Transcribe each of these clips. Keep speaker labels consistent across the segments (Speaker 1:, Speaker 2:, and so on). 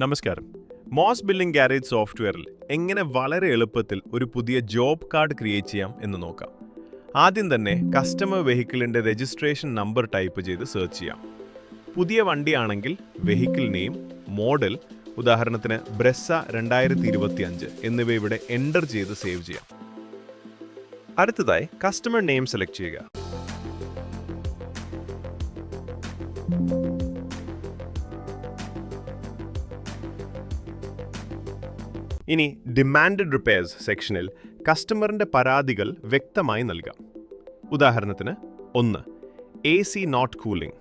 Speaker 1: നമസ്കാരം. MOS billing garage സോഫ്റ്റ്വെയറിൽ എങ്ങനെ വളരെ എളുപ്പത്തിൽ ഒരു പുതിയ ജോബ് കാർഡ് ക്രിയേറ്റ് ചെയ്യാം എന്ന് നോക്കാം. ആദ്യം തന്നെ കസ്റ്റമർ വെഹിക്കിളിൻ്റെ രജിസ്ട്രേഷൻ നമ്പർ ടൈപ്പ് ചെയ്ത് സെർച്ച് ചെയ്യാം. പുതിയ വണ്ടിയാണെങ്കിൽ വെഹിക്കിൾ നെയിം, മോഡൽ, ഉദാഹരണത്തിന് ബ്രെസ്സ 2025 എന്നിവ ഇവിടെ എൻ്റർ ചെയ്ത് സേവ് ചെയ്യാം. അടുത്തതായി കസ്റ്റമർ നെയിം സെലക്ട് ചെയ്യുക. ഇനി ഡിമാൻഡഡ് റിപ്പയർസ് സെക്ഷനിൽ കസ്റ്റമറിൻ്റെ പരാതികൾ വ്യക്തമായി നൽകാം. ഉദാഹരണത്തിന് 1. AC not cooling,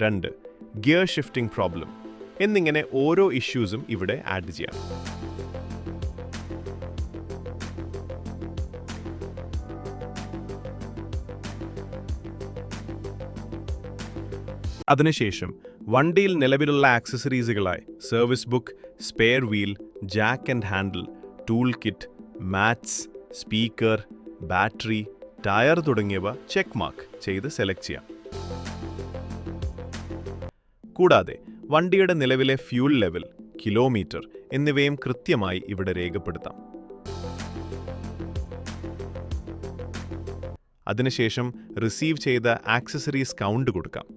Speaker 1: 2. Gear shifting problem എന്നിങ്ങനെ ഓരോ ഇഷ്യൂസും ഇവിടെ ആഡ് ചെയ്യാം. അതിനുശേഷം വണ്ടിയിൽ നിലവിലുള്ള ആക്സസറീസുകളായി service book, spare wheel, jack and handle, tool kit, mats, speaker, battery, tyre തുടങ്ങിയവ ചെക്ക് മാർക്ക് ചെയ്ത് സെലക്ട് ചെയ്യാം. കൂടാതെ വണ്ടിയുടെ നിലവിലെ ഫ്യൂൽ ലെവൽ, കിലോമീറ്റർ എന്നിവയും കൃത്യമായി ഇവിടെ രേഖപ്പെടുത്താം. അതിനുശേഷം റിസീവ് ചെയ്ത ആക്സസറീസ് കൗണ്ട് കൊടുക്കാം.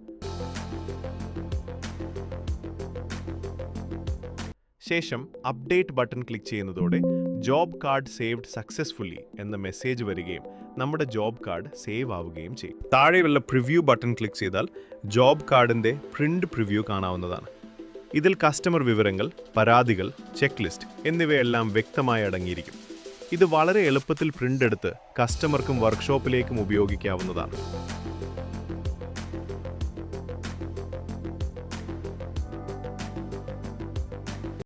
Speaker 1: ശേഷം അപ്ഡേറ്റ് ബട്ടൺ ക്ലിക്ക് ചെയ്യുന്നതോടെ ജോബ് കാർഡ് സേവ്ഡ് സക്സസ്ഫുള്ളി എന്ന മെസ്സേജ് വരികയും നമ്മുടെ ജോബ് കാർഡ് സേവ് ആവുകയും ചെയ്യും. താഴെയുള്ള പ്രിവ്യൂ ബട്ടൺ ക്ലിക്ക് ചെയ്താൽ ജോബ് കാർഡിൻ്റെ പ്രിന്റ് പ്രിവ്യൂ കാണാവുന്നതാണ്. ഇതിൽ കസ്റ്റമർ വിവരങ്ങൾ, പരാതികൾ, ചെക്ക് ലിസ്റ്റ് എന്നിവയെല്ലാം വ്യക്തമായി അടങ്ങിയിരിക്കും. ഇത് വളരെ എളുപ്പത്തിൽ പ്രിന്റ് എടുത്ത് കസ്റ്റമർക്കും വർക്ക്ഷോപ്പിലേക്കും ഉപയോഗിക്കാവുന്നതാണ്.